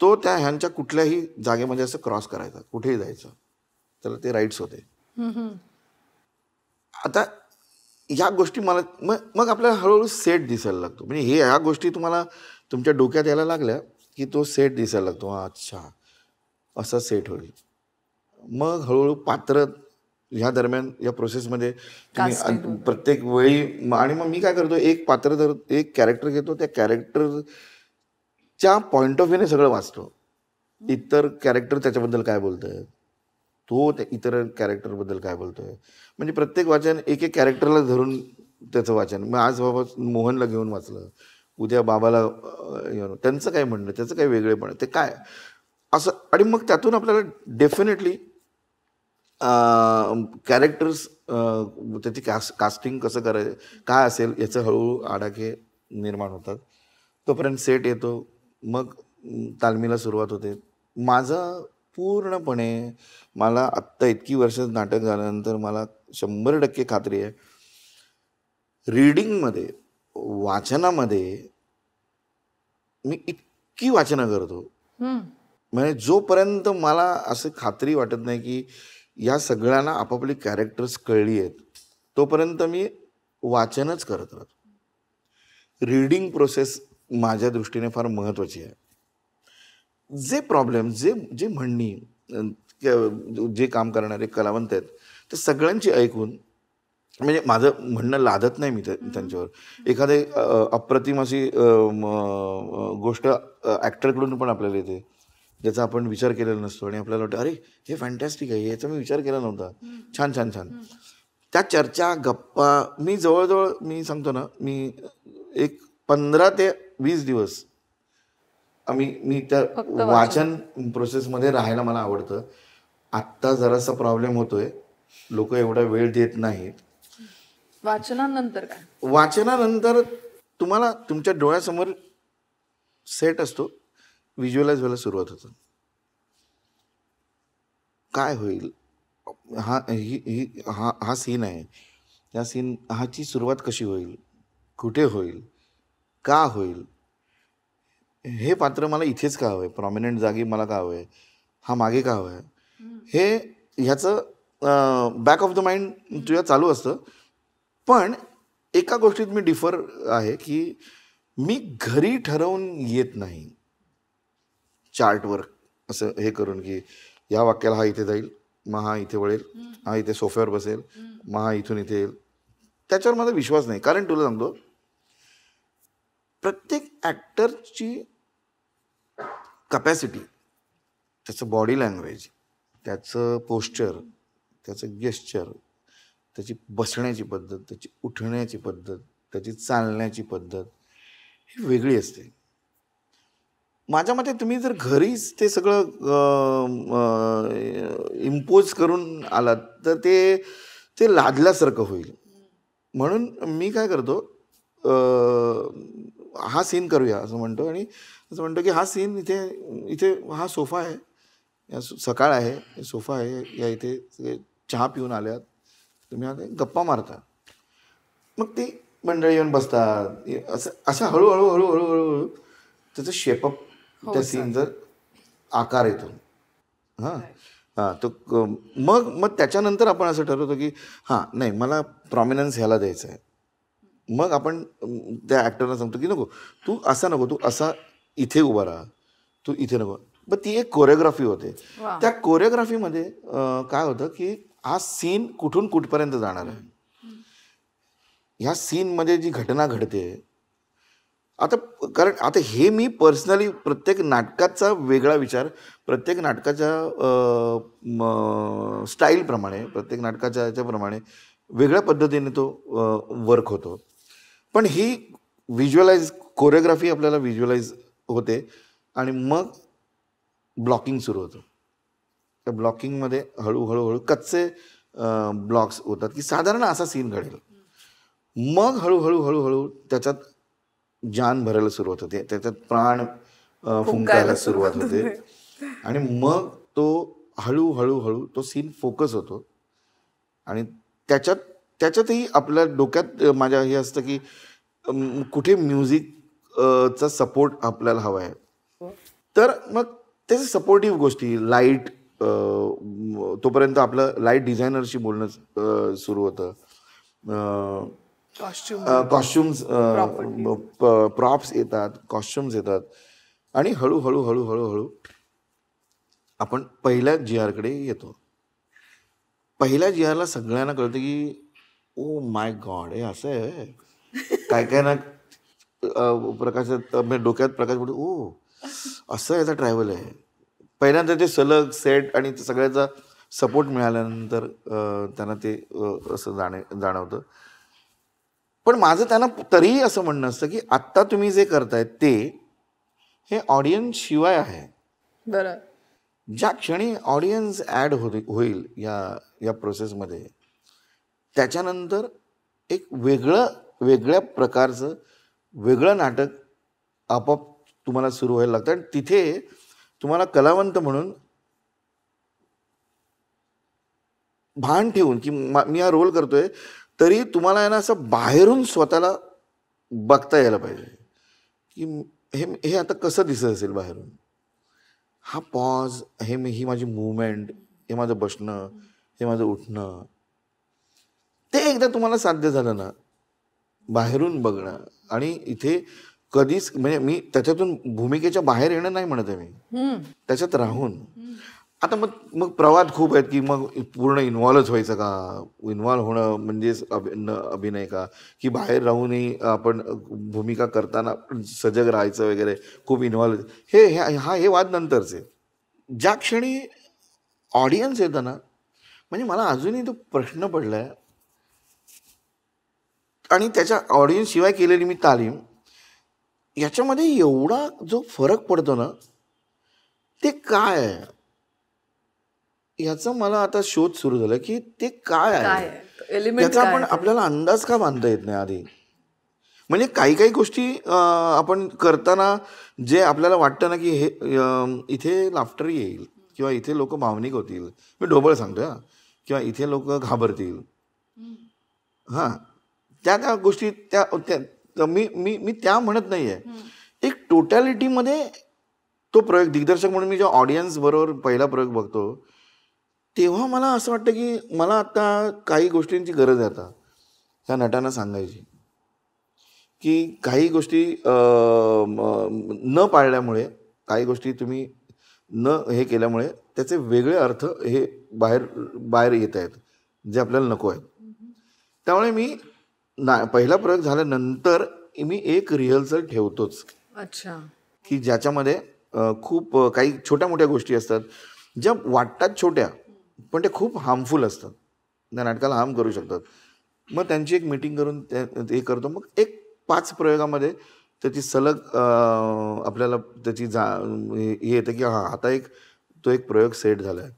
तो त्या ह्यांच्या कुठल्याही जागेमध्ये असं क्रॉस करायचा, कुठेही जायचं, त्याला ते राईट्स होते. आता ह्या गोष्टी मला मग आपल्याला हळूहळू सेट दिसायला लागतो. म्हणजे ह्या गोष्टी तुम्हाला तुमच्या डोक्यात यायला लागल्या की तो सेट दिसायला लागतो. अच्छा असा सेट होईल. मग हळूहळू पात्र ह्या दरम्यान या प्रोसेसमध्ये तुम्ही प्रत्येक वेळी. आणि मग मी काय करतो, एक कॅरेक्टर घेतो, त्या कॅरेक्टरच्या पॉइंट ऑफ व्ह्यूने सगळं वाचतो. इतर कॅरेक्टर त्याच्याबद्दल काय बोलतोय, तो त्या इतर कॅरेक्टरबद्दल काय बोलतोय. म्हणजे प्रत्येक वाचन एक कॅरेक्टरला धरून त्याचं वाचन. मग आज बाबा मोहनला घेऊन वाचलं, उद्या बाबाला त्यांचं काय म्हणणं, त्याचं काय वेगळेपण ते काय असं. आणि मग त्यातून आपल्याला डेफिनेटली कॅरेक्टर्स त्याची कास्टिंग कसं करायचं काय असेल याचं हळूहळू आडाखे निर्माण होतात. तोपर्यंत सेट येतो, मग तालमीला सुरुवात होते. माझं पूर्णपणे मला आत्ता इतकी वर्ष नाटक झाल्यानंतर मला 100% खात्री आहे रीडिंगमध्ये, वाचनामध्ये मी इतकी वाचनं करतो, म्हणजे जोपर्यंत मला असं खात्री वाटत नाही की या सगळ्यांना आपापली कॅरेक्टर्स कळली आहेत, तोपर्यंत मी वाचनच करत राहतो. रीडिंग प्रोसेस माझ्या दृष्टीने फार महत्त्वाची आहे. जे प्रॉब्लेम, जे म्हणणी, जे काम करणारे कलावंत आहेत, ते सगळ्यांची ऐकून, म्हणजे माझं म्हणणं लादत नाही मी त्यांच्यावर. एखादे अप्रतिम अशी गोष्ट ॲक्टरकडून पण आपल्याला येते, ज्याचा आपण विचार केलेला नसतो आणि आपल्याला वाटतं अरे हे फॅन्टॅस्टिक आहे, याचा मी विचार केला नव्हता, छान छान छान. त्या चर्चा, गप्पा, मी जवळजवळ, मी सांगतो ना, मी एक 15 ते 20 दिवस मी त्या वाचन प्रोसेसमध्ये राहायला मला आवडतं. आत्ता जरासा प्रॉब्लेम होतोय, लोक एवढा वेळ देत नाहीत. वाचनानंतर काय? वाचनानंतर तुम्हाला तुमच्या डोळ्यासमोर सेट असतो, व्हिज्युअलाइज व्हायला सुरुवात होतं. काय होईल, हा सीन आहे, या ह्याची सुरुवात कशी होईल, कुठे होईल, का होईल, हे पात्र मला इथेच का हवं आहे, प्रॉमिनंट जागी मला का हवं आहे, हा मागे का हवं आहे, हे ह्याचं बॅक ऑफ द माइंड तुझ्या चालू असतं. पण एका गोष्टीत मी डिफर आहे की मी घरी ठरवून येत नाही चार्टवर असं हे करून की या वाक्याला हा इथे जाईल, मग हा इथे वळेल, हा इथे सोफ्यावर बसेल, मग हा इथून इथे येईल. त्याच्यावर माझा विश्वास नाही. कारण तुला सांगतो, प्रत्येक ॲक्टरची कपॅसिटी, त्याचं बॉडी लँग्वेज, त्याचं पोश्चर, त्याचं गेस्चर, त्याची बसण्याची पद्धत, त्याची उठण्याची पद्धत, त्याची चालण्याची पद्धत ही वेगळी असते. माझ्या मते तुम्ही जर घरीच ते सगळं इम्पोज करून आलात तर ते लादल्यासारखं होईल. म्हणून मी काय करतो, हा सीन करूया असं म्हणतो, आणि असं म्हणतो की हा सीन इथे हा सोफा आहे, या सकाळ आहे, सोफा आहे, या इथे सगळे चहा पिऊन आल्यात, तुम्ही आता गप्पा मारता, मग ती मंडळी येऊन बसतात, असं हळूहळू हळूहळू हळूहळू त्याचं शेपअप, त्या सीनचा आकार येतो. तो मग त्याच्यानंतर आपण असं ठरवतो की नाही, मला प्रॉमिनन्स ह्याला द्यायचं आहे. मग आपण त्या ॲक्टरला सांगतो की नको, तू असा नको, तू असा इथे उभा राहा, तू इथे नको. पण ती एक कोरिओग्राफी होते. त्या कोरिओग्राफीमध्ये काय होतं की हा सीन कुठून कुठपर्यंत जाणार आहे, ह्या सीनमध्ये जी घटना घडते, कारण आता हे मी पर्सनली प्रत्येक नाटकाचा वेगळा विचार, प्रत्येक नाटकाच्या स्टाईलप्रमाणे, प्रत्येक नाटकाच्या ह्याच्याप्रमाणे वेगळ्या पद्धतीने तो वर्क होतो. पण ही व्हिज्युअलाइज कोरिओग्राफी आपल्याला व्हिज्युअलाइज होते आणि मग ब्लॉकिंग सुरू होतं. त्या ब्लॉकिंगमध्ये हळूहळू कच्चे ब्लॉक्स होतात की साधारण असा सीन घडेल, मग हळूहळू त्याच्यात जान भरायला सुरुवात होते, त्याच्यात प्राण फुंकायला सुरुवात होते, आणि मग तो हळूहळू तो सीन फोकस होतो. आणि त्याच्यातही आपल्या डोक्यात माझ्या हे असतं की कुठे म्युझिकचा सपोर्ट आपल्याला हवा आहे, तर मग त्याचे सपोर्टिव्ह गोष्टी, लाईट, तोपर्यंत आपलं लाईट डिझायनरशी बोलणं सुरू होतं, कॉस्ट्युम्स, प्रॉप्स येतात, कॉस्ट्युम्स येतात, आणि हळूहळू आपण पहिल्या GRकडे येतो. पहिल्या GRला सगळ्यांना कळतं की ओ माय गॉड, हे असं आहे काय ना प्रकाशात, डोक्यात प्रकाश पडतो, ओ असं याचा ट्रॅव्हल आहे. पहिल्यांदा ते सलग सेट आणि सगळ्याचा सपोर्ट मिळाल्यानंतर त्यांना ते असं जाणवतं. पण माझं त्यांना तरीही असं म्हणणं असतं की आत्ता तुम्ही जे करताय ते हे ऑडियन्स शिवाय आहे. बरं. ज्या क्षणी ऑडियन्स ॲड होईल या प्रोसेसमध्ये, त्याच्यानंतर एक वेगळ्या प्रकारचं वेगळं नाटक आपोआप तुम्हाला सुरू व्हायला लागतं. आणि तिथे तुम्हाला कलावंत म्हणून भान ठेवून की मी हा रोल करतोय, तरी तुम्हाला आहे ना असं बाहेरून स्वतःला बघता यायला पाहिजे की हे हे आता कसं दिसत असेल बाहेरून. हा पॉज, ही माझी मूवमेंट, हे माझं बसणं, हे माझं उठणं, ते एकदा तुम्हाला साध्य झालं ना बाहेरून बघणं. आणि इथे कधीच म्हणजे मी त्याच्यातून भूमिकेच्या बाहेर येणं नाही म्हणत आहे मी, त्याच्यात राहून. आता मग प्रवाद खूप आहेत की मग पूर्ण इन्व्हॉल्वच व्हायचं का, इन्व्हॉल्व होणं म्हणजेच अभिनय का, की बाहेर राहूनही आपण भूमिका करताना सजग राहायचं वगैरे, खूप इन्व्हॉल्व. हे वाद नंतरचे. ज्या क्षणी ऑडियन्स येतं ना, म्हणजे मला अजूनही तो प्रश्न पडलाय आणि त्याच्या ऑडियन्स शिवाय केलेली मी तालीम, याच्यामध्ये एवढा जो फरक पडतो ना, ते काय आहे याचा मला आता शोध सुरू झाला की ते काय आहे, त्याचा आपण आपल्याला अंदाज का बांधता येत नाही आधी. म्हणजे काही गोष्टी आपण करताना जे आपल्याला वाटतं ना की हे इथे लाफ्टर येईल किंवा इथे लोक भावनिक होतील, मी ढोबळ सांगतोय हा, किंवा इथे लोक घाबरतील, हां त्या गोष्टी त्या मी त्या म्हणत नाहीये. एक टोटॅलिटीमध्ये तो प्रयोग दिग्दर्शक म्हणून मी जेव्हा ऑडियन्स बरोबर पहिला प्रयोग बघतो तेव्हा मला असं वाटतं की मला आता काही गोष्टींची गरज आहे आता त्या नटांना सांगायची की काही गोष्टी न पाळल्यामुळे, काही गोष्टी तुम्ही न हे केल्यामुळे त्याचे वेगळे अर्थ हे बाहेर येत आहेत जे आपल्याला नको आहेत. त्यामुळे मी पहिला प्रयोग झाल्यानंतर मी एक रिहर्सल ठेवतोच. अच्छा. की ज्याच्यामध्ये खूप काही छोट्या मोठ्या गोष्टी असतात ज्या वाटतात छोट्या पण ते खूप हार्मफुल असतात, त्या नाटकाला हार्म करू शकतात. मग त्यांची एक मीटिंग करून हे करतो. मग एक 5 प्रयोगामध्ये त्याची सलग आपल्याला त्याची हे येतं की हां आता तो एक प्रयोग सेट झाला आहे.